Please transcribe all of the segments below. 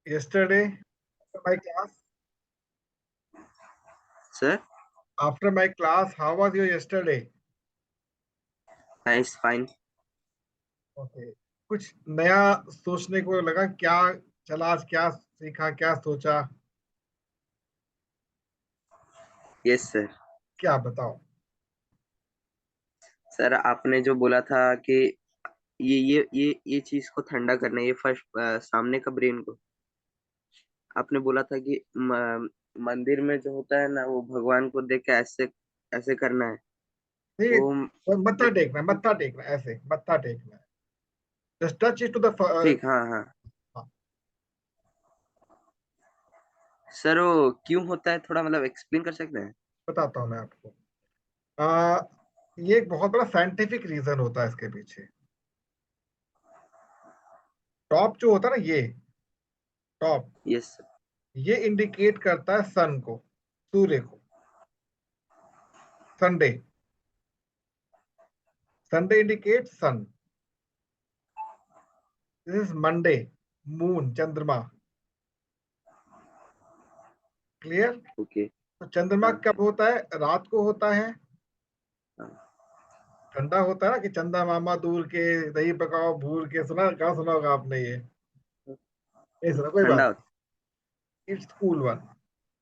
yesterday after my class. Sir, After my class, how was your yesterday? nice, fine. Okay. कुछ नया सोचने को लगा क्या? चला आज क्या सीखा, क्या सोचा? Yes, sir. क्या बताओ? सर, आपने जो बोला था कि ये चीज को ठंडा करना है, ये फर्स्ट सामने का ब्रेन को आपने बोला था कि मंदिर में जो होता है ना, वो भगवान को देख के ऐसे ऐसे करना है। नहीं, वो मत्था टेकना है, मत्था टेकना है, ऐसे मत्था टेकना है। Just touch it to the ठीक, हाँ हाँ। सर, वो क्यों होता है, थोड़ा मतलब एक्सप्लेन कर सकते हैं? बताता हूँ मैं आपको। आ, ये एक बहुत बड़ा साइंटिफिक रीजन होता है इसके पीछे। टॉप जो होता है ना, ये टॉप, यस सर। ये इंडिकेट करता है सन को, सूर्य को। Sunday, Sunday indicate sun. This is Monday, moon, चंद्रमा। क्लियर? ओके। तो चंद्रमा हाँ कब होता है? रात को होता है। हाँ। ठंडा होता है ना कि चंदा मामा दूर के, दही पकाओ भूल के। सुना, कहाँ सुना होगा आपने ये? नहीं सुना, कोई ठंडा बात होता नहीं, इट्स कूल वन।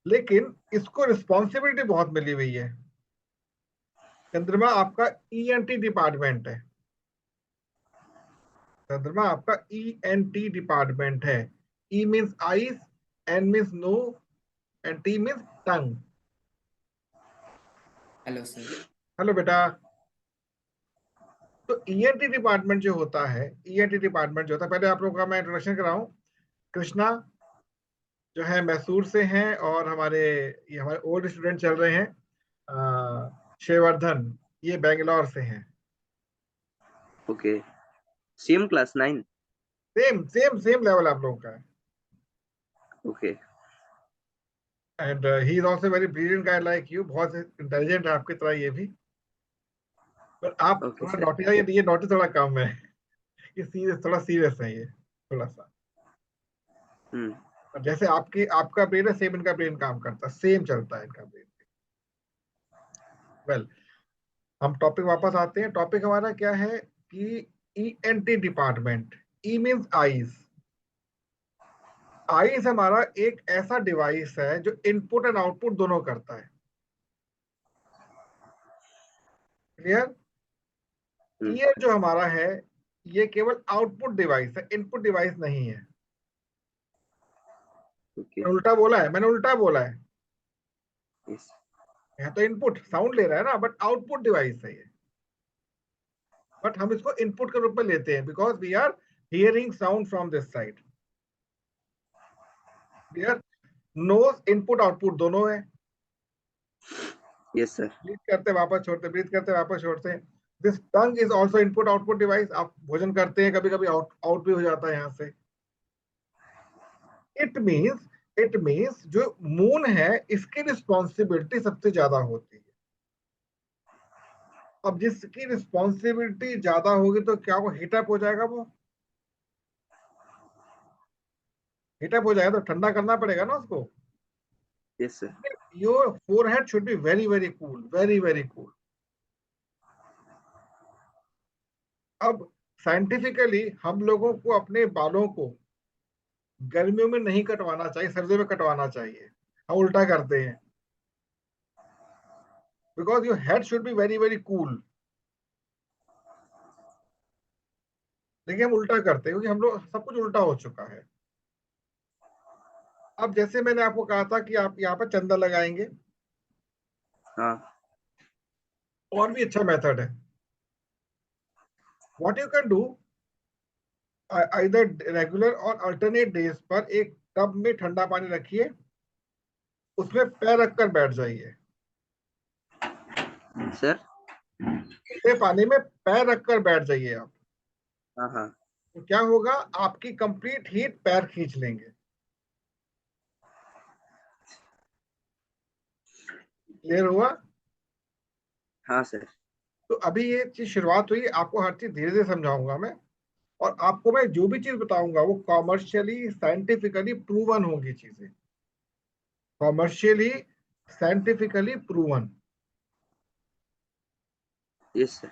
लेकिन इसको रिस्पॉन्सिबिलिटी बहुत मिली हुई है। चंद्रमा आपका ईएनटी डिपार्टमेंट है। चंद्रमा आपका ईएनटी डिपार्टमेंट है। E means eyes, N means no, and T means tongue. Hello sir. Hello बेटा। तो ईएनटी डिपार्टमेंट जो होता है, ईएनटी डिपार्टमेंट जो होता है, पहले आप लोगों का मैं इंट्रोडक्शन कराऊं। कृष्णा जो है मैसूर से हैं, और ये हमारे ओल्ड स्टूडेंट चल रहे हैं। शेवर्धन, ये बेंगलोर से हैं। है। Okay. Same class 9। Same same same level आप लोगों का है। Okay. And he is also very brilliant guy like you, बहुत इंटेलिजेंट है आपकी तरह ये भी। पर आप ओके थोड़ा सर। नोटी है, ये नोटी थोड़ा कम है। ये सीरियस, थोड़ा सीरियस है ये, थोड़ा सा। हम्म। और जैसे आपका ब्रेन है, सेम इनका ब्रेन काम करता है, सेम चलता है इनका ब्रेन। वेल, हम टॉपिक वापस आते हैं। टॉपिक हमारा क्या है कि ईएनटी डिपार्टमेंट। ई मीन्स आईज। आईज हमारा एक ऐसा डिवाइस है जो इनपुट एंड आउटपुट दोनों करता है। क्लियर? हम्म। ईयर जो हमारा है, ये केवल आउटपुट डिवाइस है, इनपुट डिवाइस नहीं है। ओके। उल्टा बोला है, मैंने उल्टा बोला है। यस। है तो इनपुट, साउंड ले रहा है ना, बट आउटपुट डिवाइस है ये। बट हम इसको इनपुट के रूप में लेते हैं because we are hearing sound from this side. Clear? Nose input output दोनों है। Yes sir. ब्रीथ करते वापस छोड़ते, ब्रीथ करते वापस छोड़ते। This tongue is also input output device. आप भोजन करते हैं, कभी कभी आउट आउट भी हो जाता है यहाँ से। इट मीन्स जो मून है, इसकी रिस्पॉन्सिबिलिटी सबसे ज्यादा होती है। अब जिसकी रिस्पॉन्सिबिलिटी ज्यादा होगी तो क्या वो हीटअप हो जाएगा? वो हीटअप हो जाएगा तो ठंडा करना पड़ेगा ना उसको। Yes sir. Your forehead should be very very cool, very very cool. अब साइंटिफिकली हम लोगों को अपने बालों को गर्मियों में नहीं कटवाना चाहिए, सर्दियों में कटवाना चाहिए। हम उल्टा करते हैं, because your head should be very very cool. लेकिन हम उल्टा करते हैं क्योंकि हम लोग सब कुछ उल्टा हो चुका है। अब जैसे मैंने आपको कहा था कि आप यहाँ पर चंदा लगाएंगे, हाँ। और भी अच्छा मेथड है। What you can do, either regular और अल्टरनेट डेज पर एक टब में ठंडा पानी रखिए, उसमें पैर रखकर बैठ जाइए। सर। ठंडे पानी में पैर रखकर बैठ जाइए आप। हाँ हाँ। तो क्या होगा, आपकी कंप्लीट हीट पैर खींच लेंगे। क्लियर हुआ? हाँ सर। तो अभी ये चीज शुरुआत हुई, आपको हर चीज धीरे धीरे समझाऊंगा मैं। और आपको मैं जो भी चीज बताऊंगा वो कॉमर्शियली साइंटिफिकली प्रूवन होगी चीजें, commercially scientifically proven. Yes sir.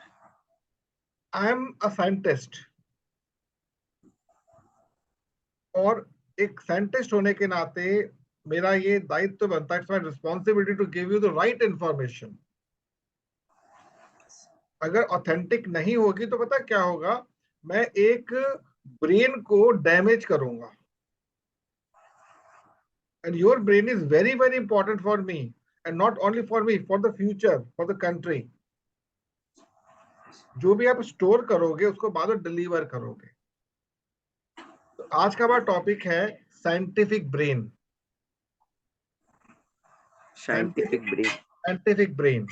I am a scientist, और एक साइंटिस्ट होने के नाते मेरा ये दायित्व बनता है, it's my responsibility to give you the right information. अगर ऑथेंटिक नहीं होगी तो पता क्या होगा, मैं एक ब्रेन को डैमेज करूंगा। And your brain is very very important for me, and not only for me, for the future, for the country. जो भी आप स्टोर करोगे उसको बाद में डिलीवर करोगे। तो आज का हमारा टॉपिक है scientific brain. Scientific brain. Scientific brain.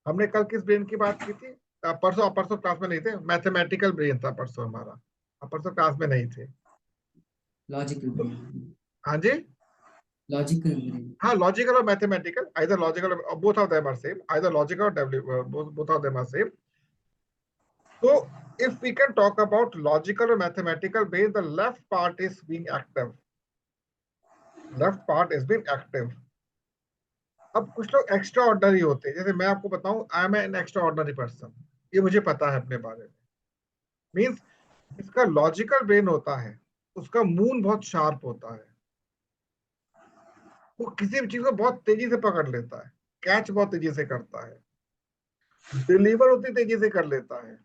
हमने कल किस ब्रेन की बात की थी? परसों परसों क्लास में नहीं थे, मैथमेटिकल ब्रेन था परसों हमारा। आप परसों क्लास में नहीं थे। लॉजिकल तो ब्रेन। हाँ जी, लॉजिकल ब्रेन। हाँ, लॉजिकल और mathematical, either logical, both of them are same, either logical और both of them are same. तो if we can talk about logical or mathematical brain, the left part is being active. Left part is being active. अब कुछ लोग extra ordinary होते हैं, जैसे मैं आपको बताऊं, I am an extra ordinary person, ये मुझे पता है अपने बारे में। मीन्स इसका लॉजिकल ब्रेन होता है, उसका मून बहुत शार्प होता है, वो किसी भी चीज को बहुत तेजी से पकड़ लेता है, कैच बहुत तेजी से करता है, डिलीवर उतनी तेजी से कर लेता है।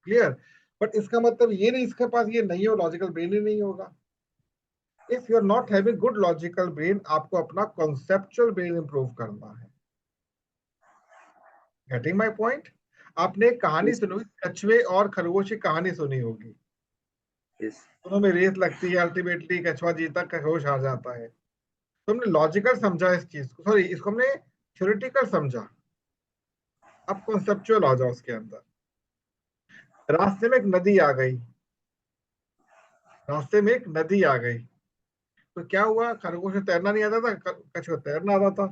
क्लियर? बट इसका मतलब ये नहीं इसके पास ये नहीं हो, लॉजिकल ब्रेन ही नहीं होगा। If you are not having good logical brain, आपको अपना कॉन्सेप्चुअल ब्रेन इंप्रूव करना है। Getting my point? आपने एक कहानी यस सुनी होगी, कछुए और खरगोश की कहानी सुनी होगी। यस। दोनों में रेस लगती है, अल्टीमेटली कछुआ जीता, खरगोश हार जाता है। तो हमने लॉजिकल समझा इस चीज को, सॉरी इसको हमने थ्योरेटिकल समझा। अब कॉन्सेप्चुअल आ जाओ उसके अंदर। रास्ते में एक नदी आ गई, रास्ते में एक नदी आ गई, तो क्या हुआ, खरगोश को तैरना नहीं आता था, कछुआ तैरना आता था।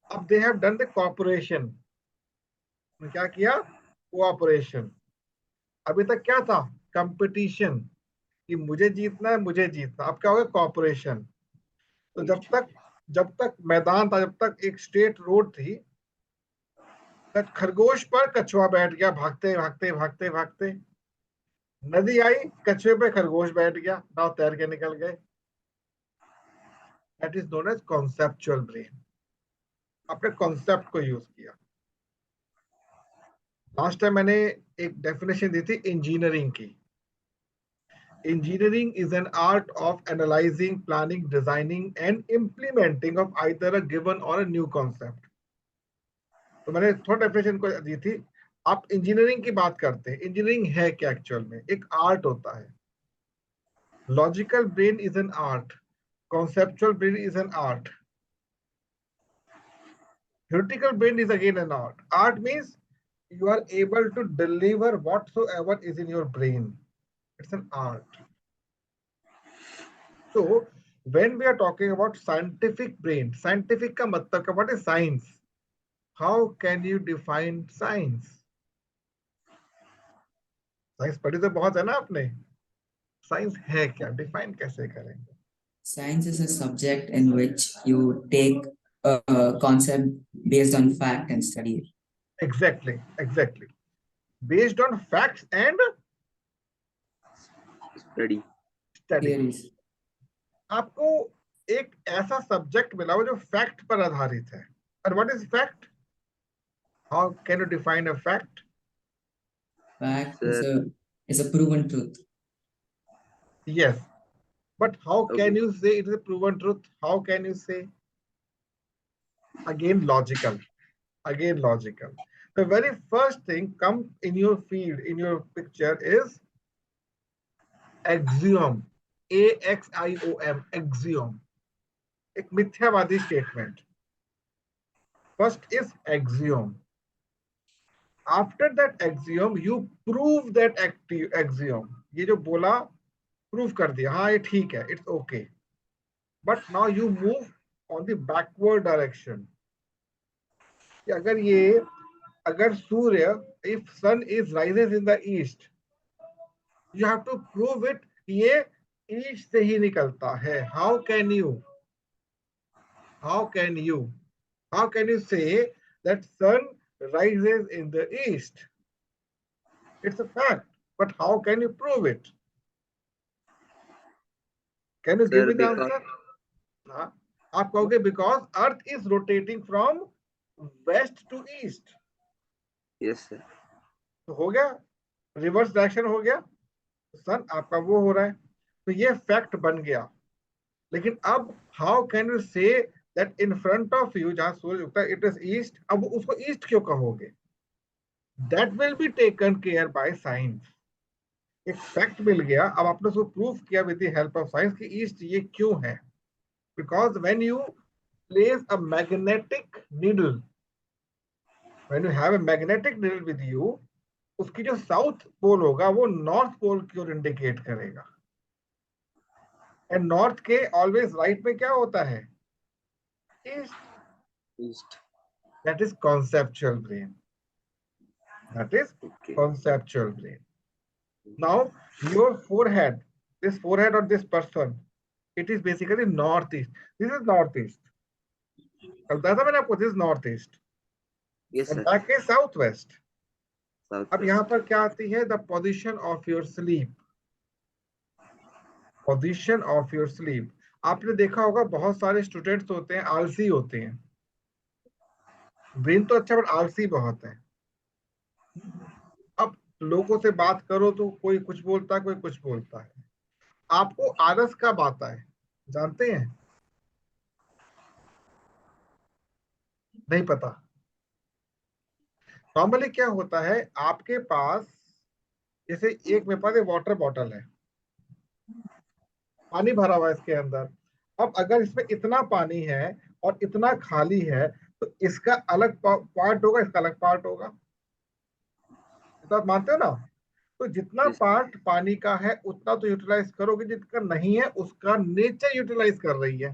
अब they have done the cooperation, क्या किया, कोऑपरेशन। अभी तक क्या था, कंपटीशन, कि मुझे जीतना है, मुझे जीतना। अब क्या हो गया, कॉपरेशन। तो जब तक मैदान था, जब तक एक स्ट्रेट रोड थी, खरगोश पर कछुआ बैठ गया, भागते भागते भागते भागते। नदी आई, कछुए पे खरगोश बैठ गया, नाव तैर के निकल गए। That is known as conceptual brain. आपने कॉन्सेप्ट को यूज किया। लास्ट टाइम मैंने एक डेफिनेशन दी थी इंजीनियरिंग की। Engineering is an art of analyzing, planning, designing, and implementing of either a given or a new concept. तो मैंने थोड़ा डेफिनेशन को दी थी। आप इंजीनियरिंग की बात करते हैं, इंजीनियरिंग है क्या एक्चुअल में, एक आर्ट होता है। Logical brain is an art, conceptual brain is an art, theoretical brain is again an art. Art means you are able to deliver whatsoever is in your brain. It's an art. So when we are talking about scientific brain, scientific का मतलब क्या, what is science? How can you define science? Science पढ़ी तो बहुत है ना आपने, science है क्या, डिफाइन कैसे करेंगे? Science is a subject in which you take a concept based on fact and study it. Exactly, exactly. Based on facts and study. study. Theories. आपको एक ऐसा सब्जेक्ट मिला हो जो फैक्ट पर आधारित है। और what is fact? How can you define a fact? Fact sir is a proven truth. Yes, but how can okay. you say it is a proven truth? How can you say? Again logical, again logical. The very first thing come in your field, in your picture is axiom. AXIOM, axiom. एक मिथ्यावादी statement. First is axiom. After that axiom, you prove that axiom. ये जो बोला, prove कर दिया, हाँ ये ठीक है, it's okay. But now you move on the backward direction. अगर सूर्य if sun is rises in the east, you have to prove it, ये east से ही निकलता है. How can you say that sun rises in the east? It's a fact, but how can you prove it? Can you give Sir, me the because answer? हाँ, आप कहोगे because earth is rotating from west to east. yes sir. तो हो गया, reverse direction हो गया, सन आपका वो हो रहा है, तो ये फैक्ट बन गया. लेकिन अब how can you say that in front of you जहां सूरज उगता है इट इज ईस्ट, अब उसको ईस्ट क्यों कहोगे? That will be taken care by science. एक फैक्ट मिल गया, अब आपने उसको प्रूव किया with the help of science कि ईस्ट ये क्यों है. Because when you place a magnetic needle, when you have a magnetic needle with you, उसकी जो साउथ पोल होगा वो नॉर्थ पोल की ओर इंडिकेट करेगा. एंड नॉर्थ के ऑलवेज राइट में क्या होता है? East. East. That is conceptual brain. That is Okay. conceptual brain. Now, your forehead, this forehead of this person, it is basically northeast. This is northeast. कल बताया था मैंने आपको, this is northeast. Yes sir. And back is southwest. South अब यहाँ पर क्या आती है? The position of your sleep. Position of your sleep. आपने देखा होगा बहुत सारे स्टूडेंट्स होते हैं, आलसी होते हैं. ब्रेन तो अच्छा बट आलसी बहुत है. अब लोगों से बात करो तो कोई कुछ बोलता है, कोई कुछ बोलता है. आपको आलस कब आता है जानते हैं? नहीं पता. नॉर्मली क्या होता है, आपके पास जैसे एक मेरे पास एक वाटर बॉटल है, पानी भरा हुआ है इसके अंदर. अब अगर इसमें इतना पानी है और इतना खाली है तो इसका अलग पार्ट होगा, इसका अलग पार्ट होगा. तो आप मानते हो ना? तो जितना Yes. पार्ट पानी का है उतना तो यूटिलाइज करोगे, जितना नहीं है उसका नेचर यूटिलाइज कर रही है.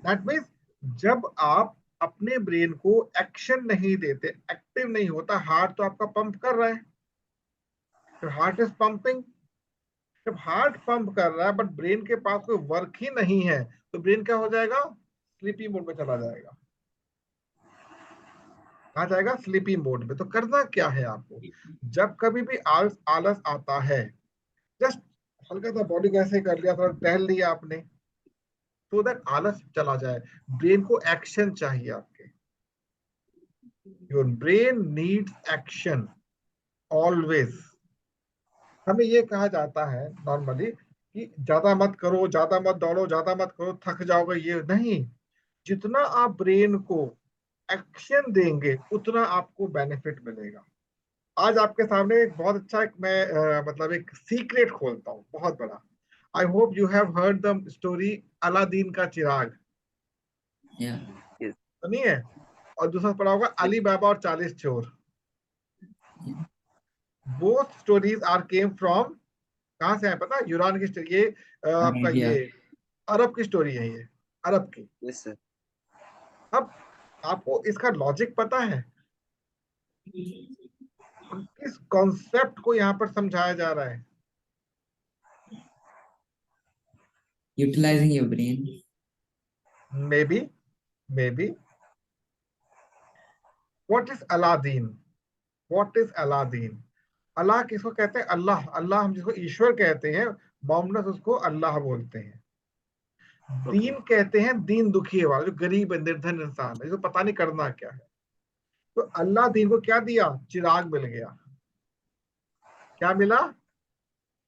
दैट मीन्स जब आप अपने ब्रेन को एक्शन नहीं देते, एक्टिव नहीं होता, हार्ट तो आपका पंप कर रहा है, तो हार्ट इज पंपिंग. जब हार्ट पंप कर रहा है बट ब्रेन के पास कोई वर्क ही नहीं है तो ब्रेन क्या हो जाएगा? स्लीपी मोड में चला जाएगा. कहा जाएगा? स्लीपी मोड में. तो करना क्या है आपको? जब कभी भी आलस आता है, जस्ट हल्का सा बॉडी को ऐसे कर लिया, थोड़ा टहल लिया आपने, तो दैट आलस चला जाए. ब्रेन को एक्शन चाहिए आपके. Your brain needs action always. हमें ये कहा जाता है नॉर्मली कि ज्यादा मत करो, ज्यादा मत दौड़ो, ज्यादा मत करो, थक जाओगे. ये नहीं, जितना आप ब्रेन को एक्शन देंगे उतना आपको बेनिफिट मिलेगा. आज आपके सामने एक बहुत अच्छा एक मैं मतलब एक सीक्रेट खोलता हूँ बहुत बड़ा. I hope you have heard the story Aladdin का चिराग. Yeah. Yes. सुनी है? और दूसरा पढ़ा होगा अली बाबा और 40 चोर. Yeah. Both stories are came from, कहां से है पता? यूनान की स्टोरी. ये आपका Arabia. ये अरब की स्टोरी है, ये अरब की. Yes sir. अब आपको इसका लॉजिक पता है? किस कॉन्सेप्ट को यहाँ पर समझाया जा रहा है? Utilizing your brain. May be. What is Aladdin? What is Aladdin? अल्लाह किसको कहते हैं? अल्लाह. अल्लाह हम जिसको ईश्वर कहते हैं, मोहम्मद उसको अल्लाह बोलते हैं. दीन कहते हैं दीन दुखी वाला, जो गरीब है, निर्धन इंसान है, जिसको पता नहीं करना क्या है. तो अल्लाह दीन को क्या दिया? चिराग मिल गया. क्या मिला?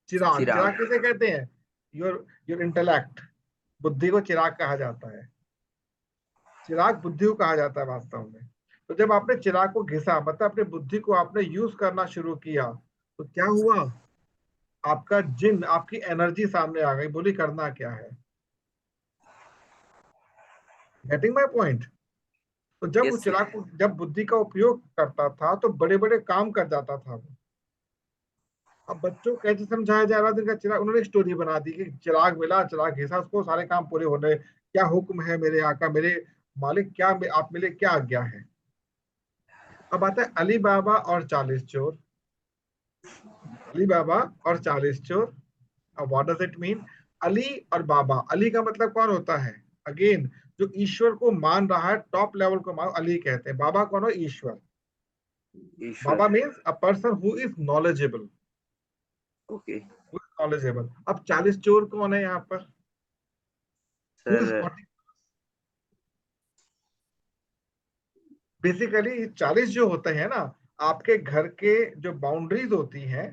चिराग. चिराग. चिराग किसे कहते हैं? Your your intellect. बुद्धि को चिराग कहा जाता है. चिराग बुद्धि को कहा जाता है वास्तव में. तो जब आपने चिराग को घिसा, मतलब अपने बुद्धि को आपने यूज करना शुरू किया, तो क्या हुआ? आपका जिन, आपकी एनर्जी सामने आ गई, बोली करना क्या है. Getting my point? तो जब Yes उस sir. चिराग को, जब बुद्धि का उपयोग करता था तो बड़े बड़े काम कर जाता था वो. अब बच्चों को कैसे समझाया जा रहा? दिन का चिराग, उन्होंने एक स्टोरी बना दी कि चिराग मिला, चिराग घिसा, उसको सारे काम पूरे होने. क्या हुक्म है मेरे आका, मेरे मालिक, क्या आप मिले, क्या आज्ञा है? अब आता है अली बाबा और 40 चोर। अली बाबा और 40 चोर। अब what does it mean? Ali और बाबा, अली का मतलब कौन होता है? अगेन, जो ईश्वर को मान रहा है, टॉप लेवल को मान, अली कहते हैं। बाबा कौन हो? ईश्वर। ईश्वर। Baba means a person who is knowledgeable. Okay knowledgeable. अब 40 चोर कौन है यहाँ पर? Who is sir. 40? बेसिकली 40 जो होते हैं ना, आपके घर के जो बाउंड्रीज होती हैं,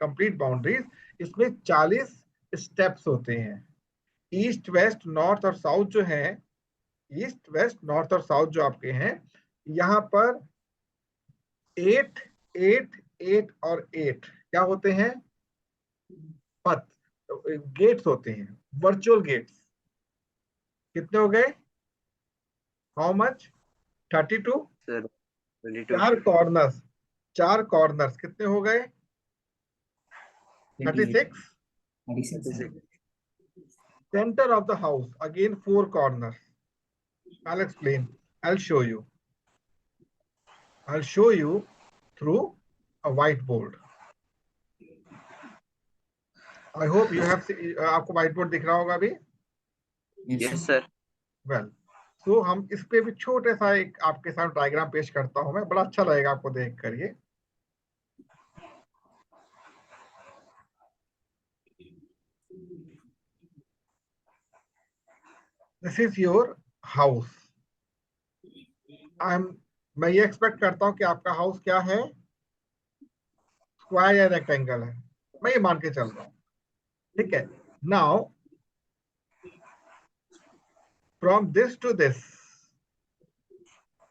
कंप्लीट बाउंड्रीज, इसमें 40 स्टेप्स होते हैं। ईस्ट वेस्ट नॉर्थ और साउथ जो है, ईस्ट वेस्ट नॉर्थ और साउथ जो आपके हैं, यहाँ पर 8 8 8 और 8 क्या होते हैं? पथ, गेट्स होते हैं, वर्चुअल गेट्स। कितने हो गए? How much? 32। सर 22। चार कॉर्नर्स, चार कॉर्नर्स कितने हो गए? 28, 36। 36. 36। Center of the house, again 4 corners. I'll explain. I'll show you. I'll show you through a whiteboard. I hope you have आपको whiteboard दिख रहा होगा अभी? Yes, yes sir. Sir. Well, so हम इस पे भी छोटे सा एक आपके साथ डायग्राम पेश करता हूं मैं, बड़ा अच्छा लगेगा आपको देख कर ये। This is your house. मैं ये एक्सपेक्ट करता हूं कि आपका हाउस क्या है? स्क्वायर या रेक्टेंगल है, मैं ये मान के चल रहा हूं। ठीक है। Now from this to this,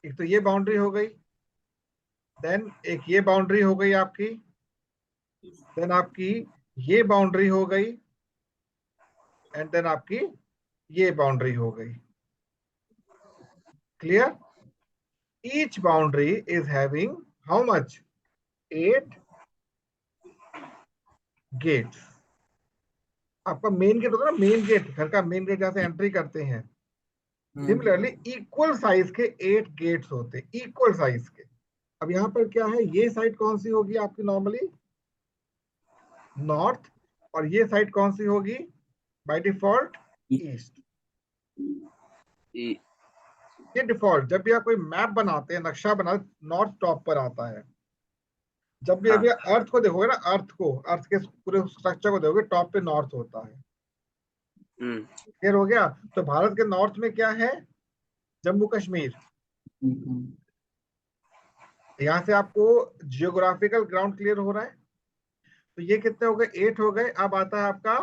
एक तो ये बाउंड्री हो गई, देन एक ये बाउंड्री हो गई आपकी, देन आपकी ये बाउंड्री हो गई, एंड देन आपकी ये बाउंड्री हो गई। Clear? Each boundary is having how much? 8 gates. आपका मेन गेट होता है ना, मेन गेट, घर का मेन गेट जहां से एंट्री करते हैं, सिमिलरली इक्वल साइज के 8 गेट्स होते हैं, इक्वल साइज के। अब यहाँ पर क्या है? ये साइड कौन सी होगी आपकी? Normally north. और ये साइड कौन सी होगी बाय डिफॉल्ट? ईस्ट। ये डिफॉल्ट, जब भी आप कोई मैप बनाते हैं, नक्शा बनाते, नॉर्थ टॉप पर आता है। जब भी अभी अर्थ को देखोगे ना, अर्थ को, अर्थ के पूरे स्ट्रक्चर को देखोगे, टॉप पे नॉर्थ होता है। क्लियर हो गया? तो भारत के नॉर्थ में क्या है? जम्मू कश्मीर। यहाँ से आपको जियोग्राफिकल ग्राउंड क्लियर हो रहा है। तो ये कितने हो गए? 8 हो गए। अब आता है आपका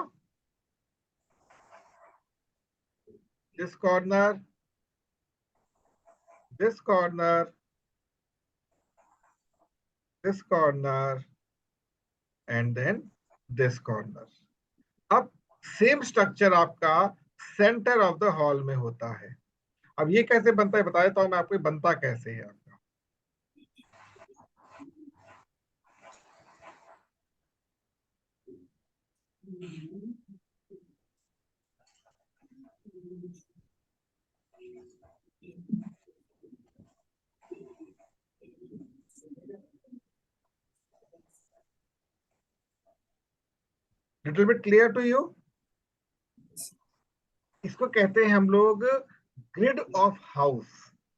this corner, this corner, this corner, and then this corner. अब सेम स्ट्रक्चर आपका सेंटर ऑफ द हॉल में होता है। अब ये कैसे बनता है बता देता हूं मैं आपको, बनता कैसे है आपका। Little bit clear to you? इसको कहते हैं हम लोग ग्रिड ऑफ हाउस।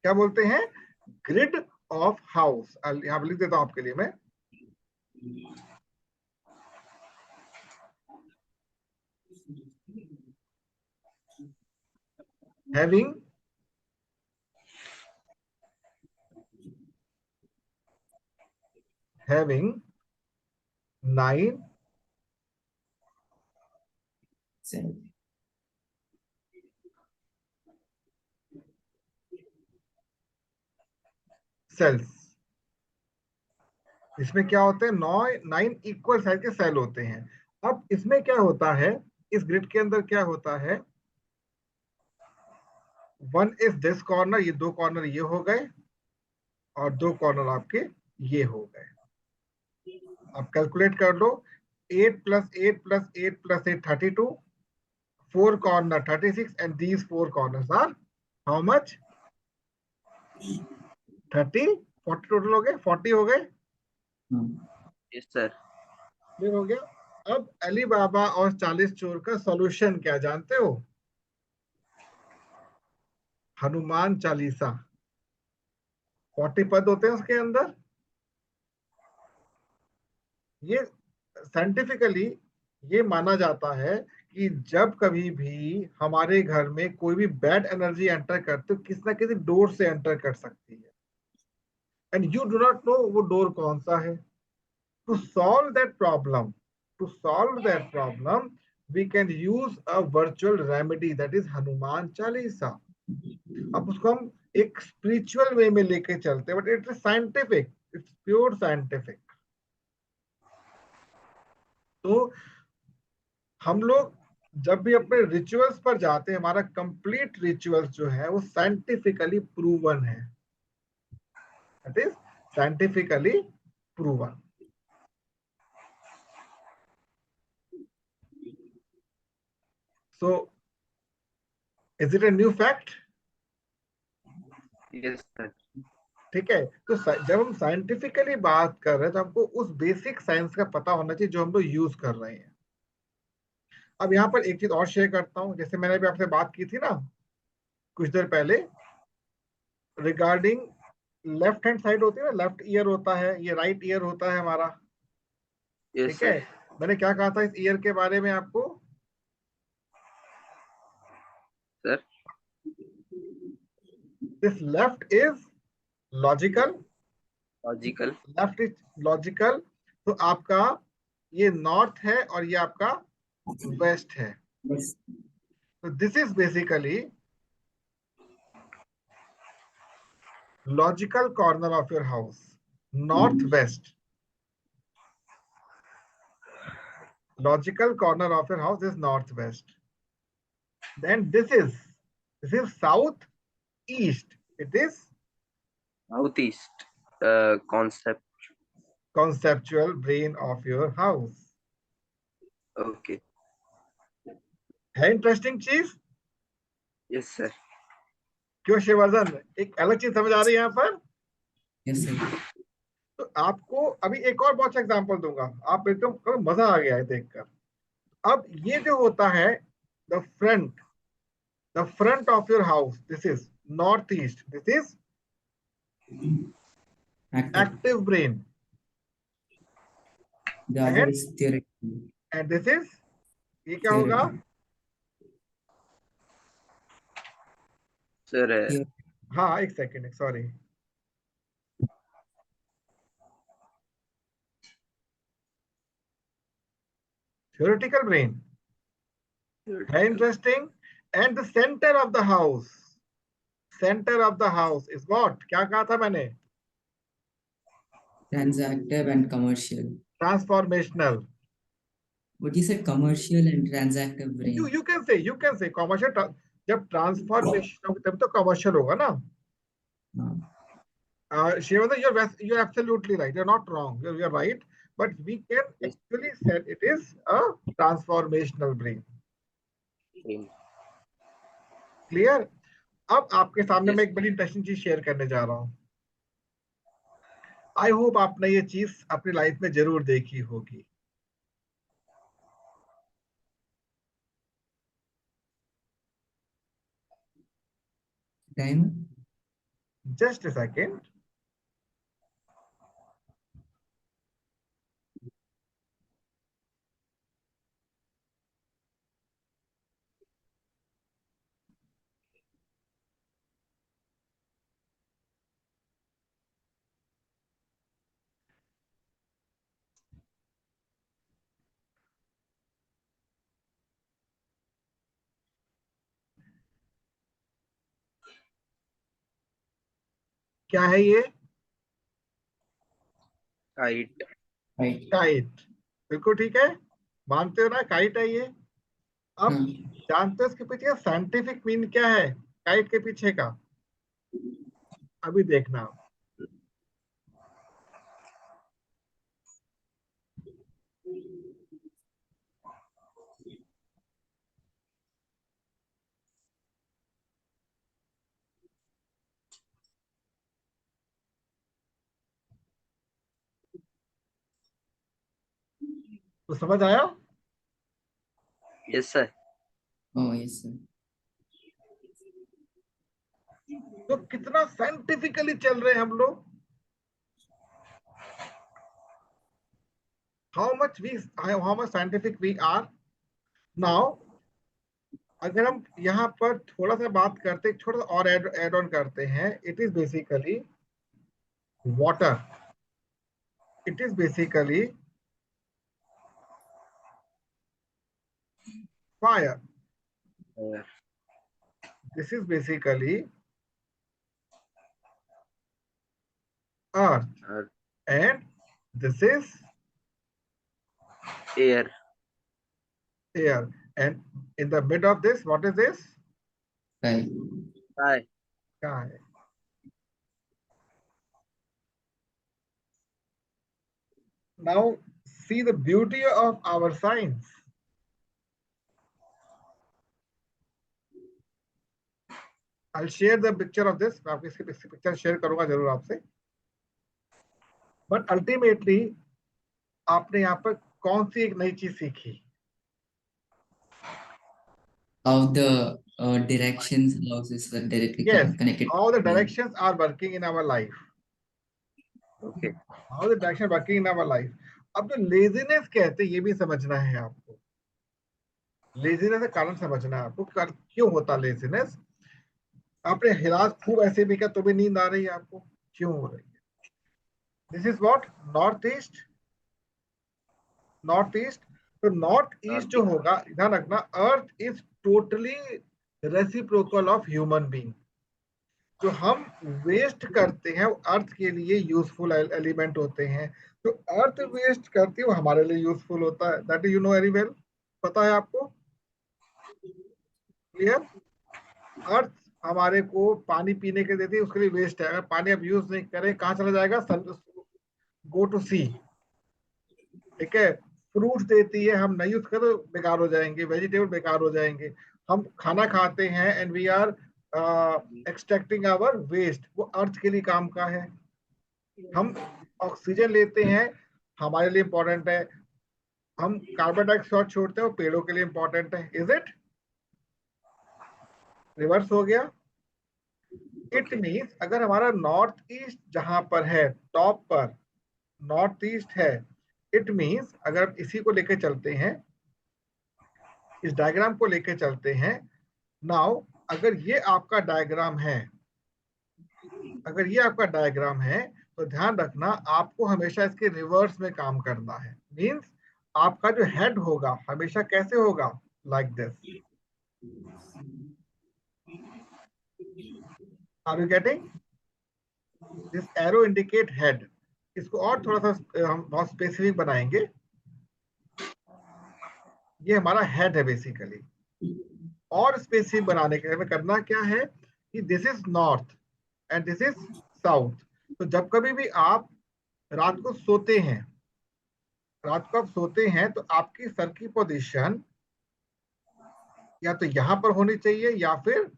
क्या बोलते हैं? Grid of house. यहां पर लिख देता हूं आपके लिए मैं। Having having 9 cells. इसमें क्या होते हैं? 9 इक्वल साइज के सेल होते हैं। अब इसमें क्या होता है? इस ग्रिड के अंदर क्या होता है? वन इज दिस कॉर्नर, ये 2 कॉर्नर ये हो गए, और 2 कॉर्नर आपके ये हो गए। आप कैलकुलेट कर लो। 8 + 8 + 8 + 8 32, 4 corner 36, and these 4 corners are how much? 30 40 total हो गए, 40 हो गए, हाँ, यस सर। क्लियर हो गया। अब अली बाबा और 40 चोर का सॉल्यूशन क्या जानते हो? हनुमान चालीसा। 40 पद होते हैं उसके अंदर। ये साइंटिफिकली ये माना जाता है कि जब कभी भी हमारे घर में कोई भी बैड एनर्जी एंटर करती है, किसी ना किसी डोर से एंटर कर सकती है, and you do not know वो डोर कौन सा है। To solve that problem, to solve that problem we can use a virtual remedy, that is Hanuman Chalisa. अब उसको हम एक स्पिरिचुअल वे में लेके चलते हैं, but it is scientific, it's pure scientific. तो हम लोग जब भी अपने रिचुअल्स पर जाते हैं, हमारा कंप्लीट रिचुअल्स जो है वो साइंटिफिकली प्रूवन है, that is scientifically proven. So is it a new fact? Yes sir. ठीक है, तो जब हम साइंटिफिकली बात कर रहे हैं तो हमको उस बेसिक साइंस का पता होना चाहिए जो हम लोग यूज कर रहे हैं। अब यहाँ पर एक चीज और शेयर करता हूँ, जैसे मैंने भी आपसे बात की थी ना कुछ देर पहले, रिगार्डिंग लेफ्ट हैंड साइड होती है ना, लेफ्ट ईयर होता है, ये राइट ईयर होता है हमारा। यस ठीक है, सर। मैंने क्या कहा था इस ईयर के बारे में आपको? Sir this left is logical, logical. Left is logical. तो आपका ये नॉर्थ है और ये आपका वेस्ट है। yes, तो this is basically logical corner of your house, north west. Logical corner of your house is northwest. Then this is southeast. It is south east concept. conceptual brain of your house. Okay. है interesting चीज? Yes sir. क्यों शिवर्धन, एक अलग चीज समझ आ रही है यहाँ पर? yes sir, तो आपको अभी एक और बहुत एग्जांपल दूंगा, आप एकदम मजा आ गया है देखकर। अब ये जो होता है, the front, the front of your house, this is north east, this is active, active brain, the other and is theoretical, this is, ये क्या होगा? theoretical, सर Theo- हाँ एक सेकेंड, सॉरी। Theoretical brain है interesting. And the centre of the house, centre of the house is what? क्या कहा था मैंने? transactive and commercial. Transformational. What you said, commercial and transactive you brain. You can say commercial. जब transformation होगी तब तो commercial होगा ना। Uh, Shivanand, you're absolutely right. You're not wrong. You're right. But we can actually say it is a transformational brain. Clear? अब आपके सामने मैं यस। एक बड़ी इंटरेस्टिंग चीज शेयर करने जा रहा हूँ। आई होप आपने ये चीज अपनी लाइफ में जरूर देखी होगी। time. Just a second. क्या है ये? काइट। Right. काइट। बिल्कुल ठीक है, मानते हो ना काइट है ये। अब Uh, जानते हो इसके पीछे साइंटिफिक मीन क्या है काइट के पीछे का? अभी देखना। तो समझ आया? Yes sir. Oh, yes, sir. तो कितना साइंटिफिकली चल रहे हैं हम लोग, how much scientific we are now. अगर हम यहाँ पर थोड़ा सा बात करते, थोड़ा सा और एड ऑन करते हैं, it is basically water, it is basically fire, this is basically earth, and this is air. air, and in the mid of this, what is this? Right. Hi. Sky. Now see the beauty of our science. I'll share the picture of this. मैं आपको इसकी picture share करूंगा जरूर आपसे, but ultimately आपने यहाँ पर कौन सी एक नई चीज सीखी? How the directions houses are directly Yes, connected. how the directions are working in our life. Okay. How the direction working in our life. अब जो लेजीनेस कहते हैं ये भी समझना है आपको, लेजीनेस का कारण समझना है आपको, क्यों होता लेजीनेस? आपने हिराज खूब ऐसे भी किया तो भी नींद आ रही है आपको, क्यों हो रही है? This is what north east, north east. तो नॉर्थ ईस्ट जो होगा, ध्यान रखना, earth is totally reciprocal of human being. जो हम वेस्ट करते हैं वो अर्थ के लिए यूजफुल एलिमेंट होते हैं, तो अर्थ वेस्ट करती है वो हमारे लिए यूजफुल होता है, that you know very well, पता है आपको, क्लियर? अर्थ हमारे को पानी पीने के देती है, उसके लिए वेस्ट है, अगर पानी आप यूज नहीं करें कहाँ चला जाएगा? गो टू सी, ठीक है? फ्रूट्स देती है, हम नहीं यूज करें तो बेकार हो जाएंगे, वेजिटेबल बेकार हो जाएंगे। हम खाना खाते हैं and we are extracting our waste, वो अर्थ के लिए काम का है। हम ऑक्सीजन लेते हैं, हमारे लिए इंपॉर्टेंट है। हम कार्बन डाइऑक्साइड छोड़ते हैं, वो पेड़ों के लिए इंपॉर्टेंट है। इज इट रिवर्स हो गया? इट मीन्स अगर हमारा नॉर्थ ईस्ट जहां पर है, टॉप पर नॉर्थ ईस्ट है, इट मीन्स अगर इसी को लेके चलते हैं, इस डायग्राम को लेके चलते हैं, नाउ अगर ये आपका डायग्राम है, अगर ये आपका डायग्राम है, तो ध्यान रखना आपको हमेशा इसके रिवर्स में काम करना है। मीन्स आपका जो हेड होगा हमेशा कैसे होगा? Like this. Are you getting? This arrow indicate head. इसको और थोड़ा सा हम बहुत स्पेसिफिक बनाएंगे। ये हमारा हेड है बेसिकली, और स्पेसिफिक बनाने के लिए हमें करना क्या है कि this is north and this is south. तो जब कभी भी आप रात को सोते हैं, रात को आप सोते हैं, तो आपकी सर की पोजीशन या तो यहां पर होनी चाहिए या फिर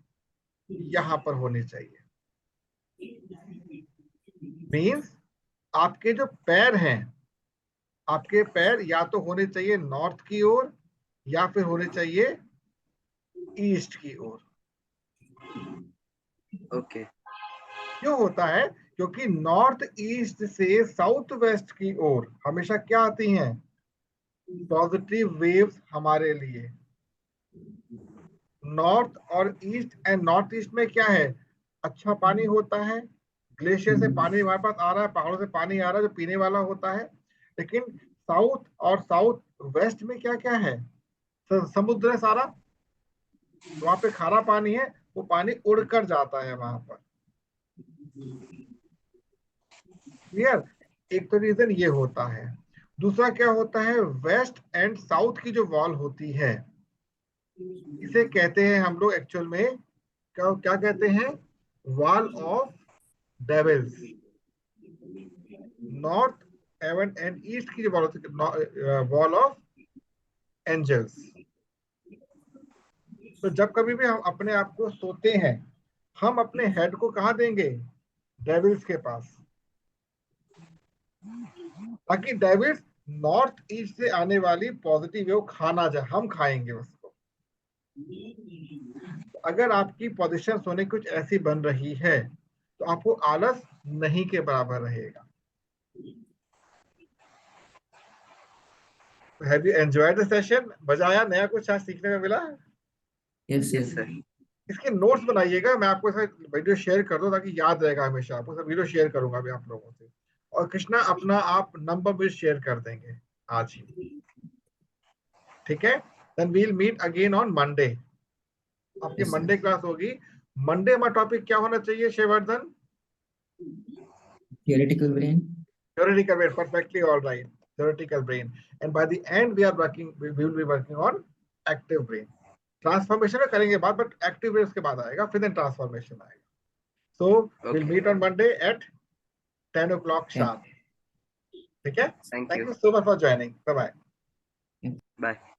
यहां पर होनी चाहिए। मीन्स आपके जो पैर हैं, आपके पैर या तो होने चाहिए नॉर्थ की ओर या फिर होने चाहिए ईस्ट की ओर। ओके। क्यों होता है? क्योंकि नॉर्थ ईस्ट से साउथ वेस्ट की ओर हमेशा क्या आती हैं? पॉजिटिव वेव्स हमारे लिए। नॉर्थ और ईस्ट, एंड नॉर्थ ईस्ट में क्या है? अच्छा पानी होता है, ग्लेशियर से पानी हमारे पास आ रहा है, पहाड़ों से पानी आ रहा है जो पीने वाला होता है। लेकिन साउथ और साउथ वेस्ट में क्या क्या है? समुद्र है सारा, वहां पे खारा पानी है, वो पानी उड़कर जाता है वहां पर। क्लियर? एक तो रीजन ये होता है। दूसरा क्या होता है? वेस्ट एंड साउथ की जो वॉल होती है, इसे कहते हैं हम लोग एक्चुअल में क्या क्या कहते हैं? Wall of devils. North and east की जो वॉल होती है, वॉल ऑफ एंजल्स। तो जब कभी भी हम अपने आप को सोते हैं, हम अपने हेड को कहाँ देंगे? डेविल्स के पास, ताकि डेविल्स नॉर्थ ईस्ट से आने वाली पॉजिटिव वेव खाना जा, हम खाएंगे उसको। अगर आपकी पोजीशन सोने कुछ ऐसी बन रही है तो आपको आलस नहीं के बराबर रहेगा। Have you enjoyed the session? मजा आया? नया कुछ आज सीखने में मिला? Yes, yes yes. सर। इसके नोट्स बनाइएगा, मैं आपको वीडियो शेयर कर दूं ताकि याद रहेगा हमेशा। आपको सब वीडियो शेयर करूंगा अभी आप लोगों से। और कृष्णा अपना आप नंबर भी शेयर कर देंगे आज ही, ठीक है? Then we'll meet again on Monday. आपकी Yes, sir. मंडे क्लास होगी। मंडे हमारा टॉपिक क्या होना चाहिए Sheyvardhan? Theoretical brain. Theoretical brain, perfectly all right. Theoretical brain, and by the end we will be working on active brain. Transformation में करेंगे बात, but active brain उसके बाद आएगा, फिर देन ट्रांसफॉर्मेशन आएगा। So will meet on Monday at 10 o'clock Yeah. sharp, ठीक है? Thank thank you. You so much for joining. Bye bye. Bye.